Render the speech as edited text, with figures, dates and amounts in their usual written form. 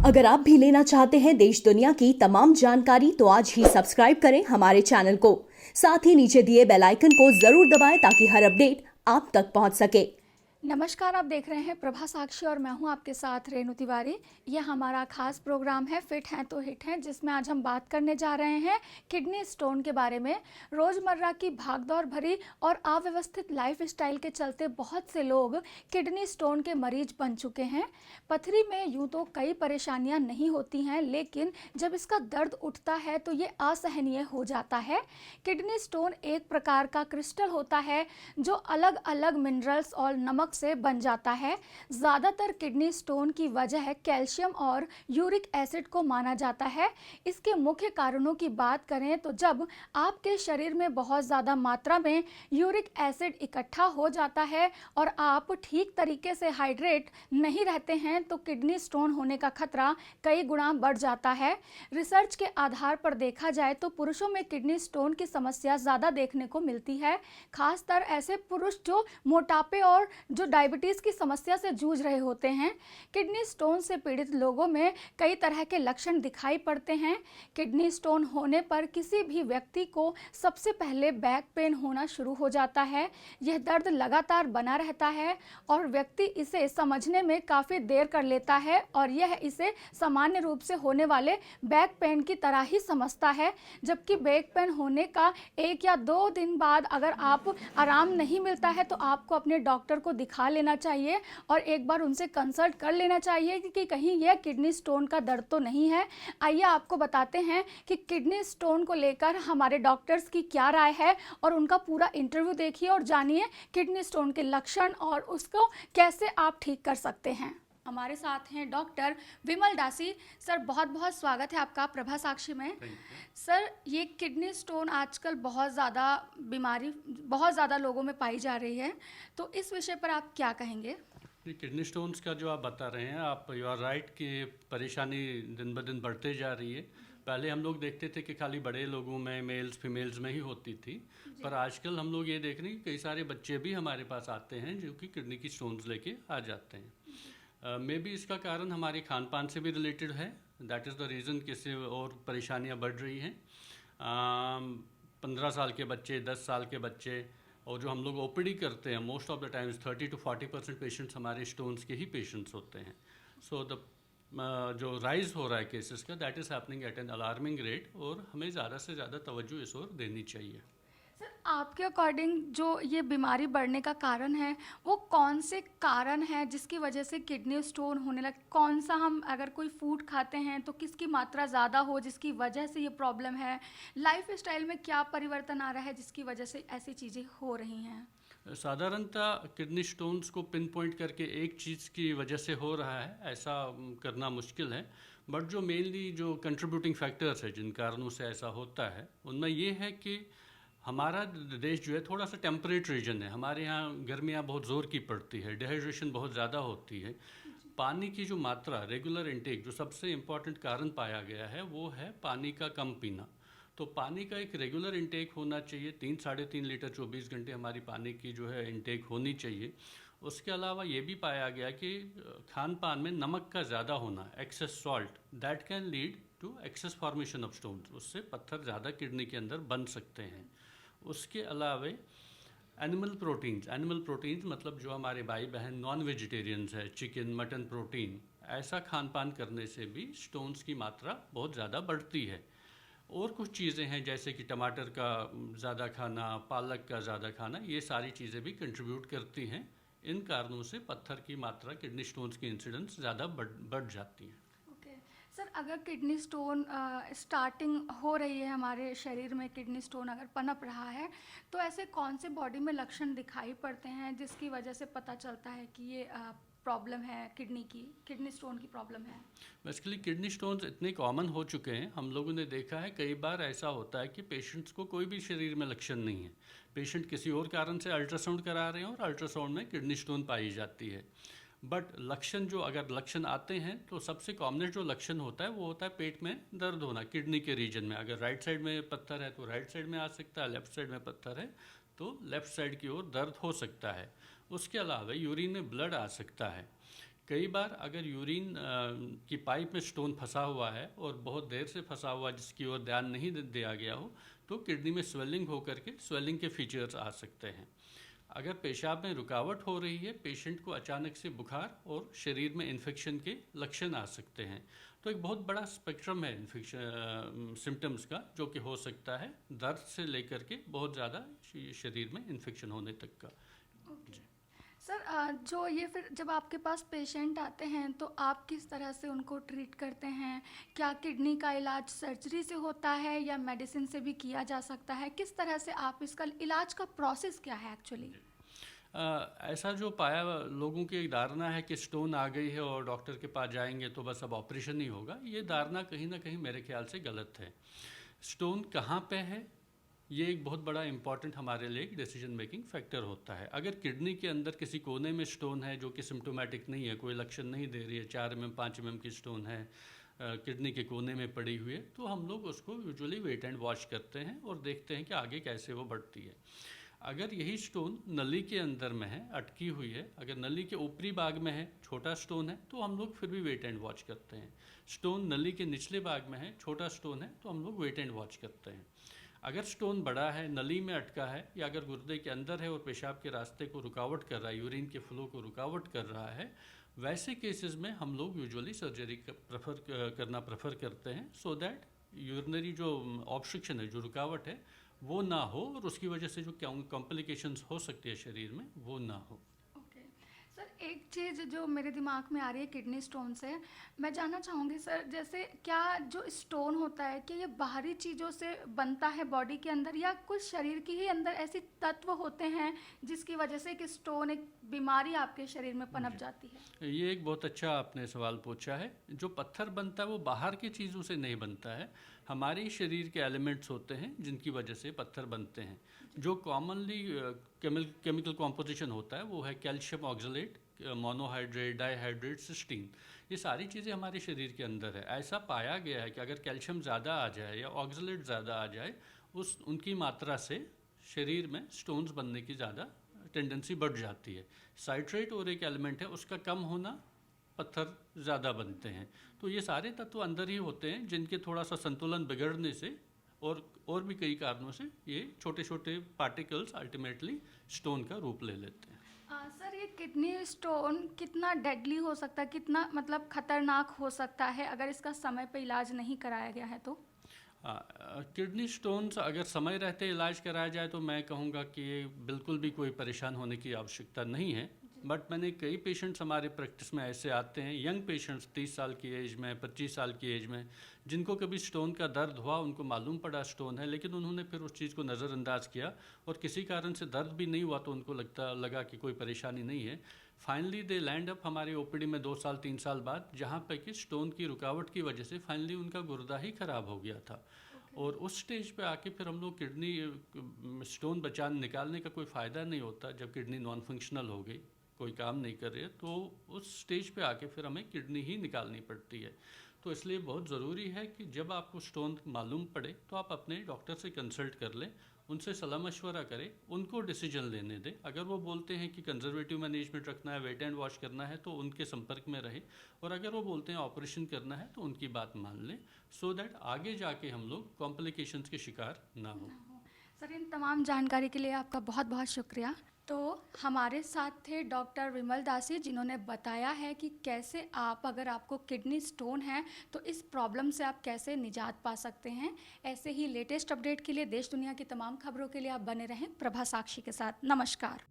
अगर आप भी लेना चाहते हैं देश दुनिया की तमाम जानकारी तो आज ही सब्सक्राइब करें हमारे चैनल को। साथ ही नीचे दिए बेल आइकन को जरूर दबाएं ताकि हर अपडेट आप तक पहुंच सके। नमस्कार, आप देख रहे हैं प्रभा साक्षी और मैं हूं आपके साथ रेणु तिवारी। यह हमारा खास प्रोग्राम है फिट हैं तो हिट हैं, जिसमें आज हम बात करने जा रहे हैं किडनी स्टोन के बारे में। रोज़मर्रा की भागदौड़ भरी और अव्यवस्थित लाइफस्टाइल के चलते बहुत से लोग किडनी स्टोन के मरीज बन चुके हैं। पथरी में यूं तो कई परेशानियां नहीं होती हैं, लेकिन जब इसका दर्द उठता है तो ये असहनीय हो जाता है। किडनी स्टोन एक प्रकार का क्रिस्टल होता है जो अलग अलग मिनरल्स और नमक से बन जाता है। ज़्यादातर किडनी स्टोन की वजह कैल्शियम और यूरिक एसिड को माना जाता है। इसके मुख्य कारणों की बात करें तो जब आपके शरीर में बहुत ज़्यादा मात्रा में यूरिक एसिड इकट्ठा हो जाता है और आप ठीक तरीके से हाइड्रेट नहीं रहते हैं तो किडनी स्टोन होने का खतरा कई गुना बढ़ जाता है। रिसर्च के आधार पर देखा जाए तो पुरुषों में किडनी स्टोन की समस्या ज़्यादा देखने को मिलती है, खासकर ऐसे पुरुष जो मोटापे और जो डायबिटीज़ की समस्या से जूझ रहे होते हैं। किडनी स्टोन से पीड़ित लोगों में कई तरह के लक्षण दिखाई पड़ते हैं। किडनी स्टोन होने पर किसी भी व्यक्ति को सबसे पहले बैक पेन होना शुरू हो जाता है। यह दर्द लगातार बना रहता है और व्यक्ति इसे समझने में काफ़ी देर कर लेता है और यह इसे सामान्य रूप से होने वाले बैक पेन की तरह ही समझता है। जबकि बैक पेन होने का 1 या 2 दिन बाद अगर आप आराम नहीं मिलता है तो आपको अपने डॉक्टर को दिखा लेना चाहिए और एक बार उनसे कंसल्ट कर लेना चाहिए कि कहीं यह किडनी स्टोन का दर्द तो नहीं है। आइए आपको बताते हैं कि किडनी स्टोन को लेकर हमारे डॉक्टर्स की क्या राय है और उनका पूरा इंटरव्यू देखिए और जानिए किडनी स्टोन के लक्षण और उसको कैसे आप ठीक कर सकते हैं। हमारे साथ हैं डॉक्टर विमल दासी। सर, बहुत बहुत स्वागत है आपका प्रभा साक्षी में। सर, ये किडनी स्टोन आजकल बहुत ज़्यादा लोगों में पाई जा रही है, तो इस विषय पर आप क्या कहेंगे? किडनी स्टोन्स का जो आप बता रहे हैं, आप यू आर राइट कि परेशानी दिन ब दिन बढ़ते जा रही है। पहले हम लोग देखते थे कि खाली बड़े लोगों में, मेल्स फीमेल्स में ही होती थी, पर आजकल हम लोग ये देख रहे हैं कि कई सारे बच्चे भी हमारे पास आते हैं जो कि किडनी की स्टोन्स लेके आ जाते हैं। मे बी इसका कारण हमारे खान पान से भी रिलेटेड है। दैट इज़ द रीज़न कि इससे और परेशानियाँ बढ़ रही हैं। 15 साल के बच्चे, 10 साल के बच्चे, और जो हम लोग ओपीडी करते हैं, most of the times 30 to 40% patients हमारे स्टोन्स के ही पेशेंट्स होते हैं। सो द जो राइज हो रहा है केसेस का, that is happening at an alarming rate और हमें ज़्यादा से ज़्यादा तवज्जो इस ओर देनी चाहिए। सर, आपके अकॉर्डिंग जो ये बीमारी बढ़ने का कारण है वो कौन से कारण है जिसकी वजह से किडनी स्टोन होने लगे? कौन सा, हम अगर कोई फूड खाते हैं तो किसकी मात्रा ज़्यादा हो जिसकी वजह से ये प्रॉब्लम है? लाइफ स्टाइल में क्या परिवर्तन आ रहा है जिसकी वजह से ऐसी चीज़ें हो रही हैं? साधारणतः किडनी स्टोन्स को पिन पॉइंट करके एक चीज़ की वजह से हो रहा है ऐसा करना मुश्किल है, बट जो मेनली जो कंट्रीब्यूटिंग फैक्टर्स है जिन कारणों से ऐसा होता है उनमें ये है कि हमारा देश जो है थोड़ा सा टेम्परेट रीजन है। हमारे यहाँ गर्मियाँ बहुत ज़ोर की पड़ती है, डिहाइड्रेशन बहुत ज़्यादा होती है। पानी की जो मात्रा, रेगुलर इंटेक, जो सबसे इम्पॉर्टेंट कारण पाया गया है वो है पानी का कम पीना। तो पानी का एक रेगुलर इंटेक होना चाहिए, 3-3.5 लीटर 24 घंटे हमारी पानी की जो है इंटेक होनी चाहिए। उसके अलावा ये भी पाया गया कि खान पान में नमक का ज़्यादा होना, excess salt, that can lead to excess formation of stones. उससे पत्थर ज़्यादा किडनी के अंदर बन सकते हैं। उसके अलावा एनिमल प्रोटीन्स मतलब जो हमारे भाई बहन नॉन वेजिटेरियन्स है, चिकन, मटन प्रोटीन, ऐसा खान पान करने से भी स्टोन्स की मात्रा बहुत ज़्यादा बढ़ती है। और कुछ चीज़ें हैं जैसे कि टमाटर का ज़्यादा खाना, पालक का ज़्यादा खाना, ये सारी चीज़ें भी कंट्रीब्यूट करती हैं। इन कारणों से पत्थर की मात्रा, किडनी स्टोन्स की इंसिडेंस ज़्यादा बढ़ जाती हैं। सर, अगर किडनी स्टोन स्टार्टिंग हो रही है, हमारे शरीर में किडनी स्टोन अगर पनप रहा है, तो ऐसे कौन से बॉडी में लक्षण दिखाई पड़ते हैं जिसकी वजह से पता चलता है कि ये प्रॉब्लम है, किडनी स्टोन की प्रॉब्लम है? बेसिकली किडनी स्टोन्स इतने कॉमन हो चुके हैं, हम लोगों ने देखा है कई बार ऐसा होता है कि पेशेंट्स को कोई भी शरीर में लक्षण नहीं है, पेशेंट किसी और कारण से अल्ट्रासाउंड करा रहे हैं और अल्ट्रासाउंड में किडनी स्टोन पाई जाती है। बट अगर लक्षण आते हैं तो सबसे कॉमनेस्ट जो लक्षण होता है वो होता है पेट में दर्द होना किडनी के रीजन में। अगर राइट साइड में पत्थर है तो राइट साइड में आ सकता है, लेफ्ट साइड में पत्थर है तो लेफ्ट साइड की ओर दर्द हो सकता है। उसके अलावा यूरिन में ब्लड आ सकता है। कई बार अगर यूरिन की पाइप में स्टोन फंसा हुआ है और बहुत देर से फंसा हुआ जिसकी ओर ध्यान नहीं दिया गया हो तो किडनी में स्वेलिंग होकर के स्वेलिंग के फीचर्स आ सकते हैं। अगर पेशाब में रुकावट हो रही है, पेशेंट को अचानक से बुखार और शरीर में इन्फेक्शन के लक्षण आ सकते हैं। तो एक बहुत बड़ा स्पेक्ट्रम है इन्फेक्शन सिम्टम्स का, जो कि हो सकता है दर्द से लेकर के बहुत ज़्यादा शरीर में इन्फेक्शन होने तक का। सर जो ये फिर जब आपके पास पेशेंट आते हैं तो आप किस तरह से उनको ट्रीट करते हैं? क्या किडनी का इलाज सर्जरी से होता है या मेडिसिन से भी किया जा सकता है? किस तरह से आप इसका इलाज का प्रोसेस क्या है एक्चुअली? ऐसा जो पाया लोगों की एक धारणा है कि स्टोन आ गई है और डॉक्टर के पास जाएंगे तो बस अब ऑपरेशन ही होगा, ये धारणा कहीं ना कहीं मेरे ख्याल से गलत है। स्टोन कहाँ पे है ये एक बहुत बड़ा इंपॉर्टेंट हमारे लिए एक डिसीजन मेकिंग फैक्टर होता है। अगर किडनी के अंदर किसी कोने में स्टोन है जो कि सिम्टोमेटिक नहीं है, कोई लक्षण नहीं दे रही है, 4 mm 5 mm की स्टोन है, किडनी के कोने में पड़ी हुई है, तो हम लोग उसको यूजुअली वेट एंड वॉच करते हैं और देखते हैं कि आगे कैसे वो बढ़ती है। अगर यही स्टोन नली के अंदर में है, अटकी हुई है, अगर नली के ऊपरी भाग में है, छोटा स्टोन है, तो हम लोग फिर भी वेट एंड वॉच करते हैं। स्टोन नली के निचले भाग में है, छोटा स्टोन है, तो हम लोग वेट एंड वॉच करते हैं। अगर स्टोन बड़ा है, नली में अटका है या अगर गुर्दे के अंदर है और पेशाब के रास्ते को रुकावट कर रहा है, यूरिन के फ्लो को रुकावट कर रहा है, वैसे केसेस में हम लोग यूजुअली सर्जरी करना प्रेफर करते हैं, सो दैट यूरिनरी जो ऑब्स्ट्रक्शन है, जो रुकावट है, वो ना हो और उसकी वजह से जो कॉम्प्लिकेशंस हो सकती है शरीर में वो ना हो। सर एक चीज़ जो मेरे दिमाग में आ रही है किडनी स्टोन से, मैं जानना चाहूँगी सर, जैसे क्या जो स्टोन होता है कि ये बाहरी चीज़ों से बनता है बॉडी के अंदर या कुछ शरीर के ही अंदर ऐसे तत्व होते हैं जिसकी वजह से कि स्टोन एक बीमारी आपके शरीर में पनप जाती है? ये एक बहुत अच्छा आपने सवाल पूछा है। जो पत्थर बनता है वो बाहर की चीज़ों से नहीं बनता है, हमारे शरीर के एलिमेंट्स होते हैं जिनकी वजह से पत्थर बनते हैं। जो कॉमनली केमिकल कॉम्पोजिशन होता है वो है calcium oxalate, monohydrate, dihydrate, cystine. ये सारी चीज़ें हमारे शरीर के अंदर है। ऐसा पाया गया है कि अगर कैल्शियम ज़्यादा आ जाए या ऑक्सलेट ज़्यादा आ जाए, उनकी मात्रा से शरीर में स्टोन्स बनने की ज़्यादा टेंडेंसी बढ़ जाती है। साइट्रेट और एक एलिमेंट है, उसका कम होना, पत्थर ज़्यादा बनते हैं। तो ये सारे तत्व अंदर ही होते हैं जिनके थोड़ा सा संतुलन बिगड़ने से और भी कई कारणों से ये छोटे छोटे पार्टिकल्स अल्टीमेटली स्टोन का रूप ले लेते हैं। सर ये किडनी स्टोन कितना डेडली हो सकता है, कितना मतलब खतरनाक हो सकता है अगर इसका समय पे इलाज नहीं कराया गया है तो? किडनी स्टोन्स अगर समय रहते इलाज कराया जाए तो मैं कहूँगा कि ये बिल्कुल भी कोई परेशान होने की आवश्यकता नहीं है। बट मैंने कई पेशेंट्स हमारे प्रैक्टिस में ऐसे आते हैं, यंग पेशेंट्स 30 साल की एज में, 25 साल की एज में, जिनको कभी स्टोन का दर्द हुआ, उनको मालूम पड़ा स्टोन है, लेकिन उन्होंने फिर उस चीज़ को नज़रअंदाज किया और किसी कारण से दर्द भी नहीं हुआ तो उनको लगा कि कोई परेशानी नहीं है। फाइनली दे लैंड अप हमारे ओपीडी में 2 साल 3 साल बाद, जहाँ पर कि स्टोन की रुकावट की वजह से फाइनली उनका गुर्दा ही ख़राब हो गया था। और उस स्टेज पे आके फिर हम लोग किडनी स्टोन निकालने का कोई फ़ायदा नहीं होता जब किडनी नॉन फंक्शनल हो गई, कोई काम नहीं कर रहे, तो उस स्टेज पे आके फिर हमें किडनी ही निकालनी पड़ती है। तो इसलिए बहुत ज़रूरी है कि जब आपको स्टोन मालूम पड़े तो आप अपने डॉक्टर से कंसल्ट कर लें, उनसे सलाह मशवरा करें, उनको डिसीजन लेने दें। अगर वो बोलते हैं कि कंजर्वेटिव मैनेजमेंट रखना है, वेट एंड वॉश करना है, तो उनके संपर्क में रहें, और अगर वो बोलते हैं ऑपरेशन करना है तो उनकी बात मान लें, सो दैट आगे जाके हम लोग कॉम्प्लिकेशंस के शिकार ना हो। सर इन तमाम जानकारी के लिए आपका बहुत बहुत शुक्रिया। तो हमारे साथ थे डॉक्टर विमल दासी, जिन्होंने बताया है कि कैसे आप, अगर आपको किडनी स्टोन है तो इस प्रॉब्लम से आप कैसे निजात पा सकते हैं। ऐसे ही लेटेस्ट अपडेट के लिए, देश दुनिया की तमाम खबरों के लिए आप बने रहें प्रभा साक्षी के साथ। नमस्कार।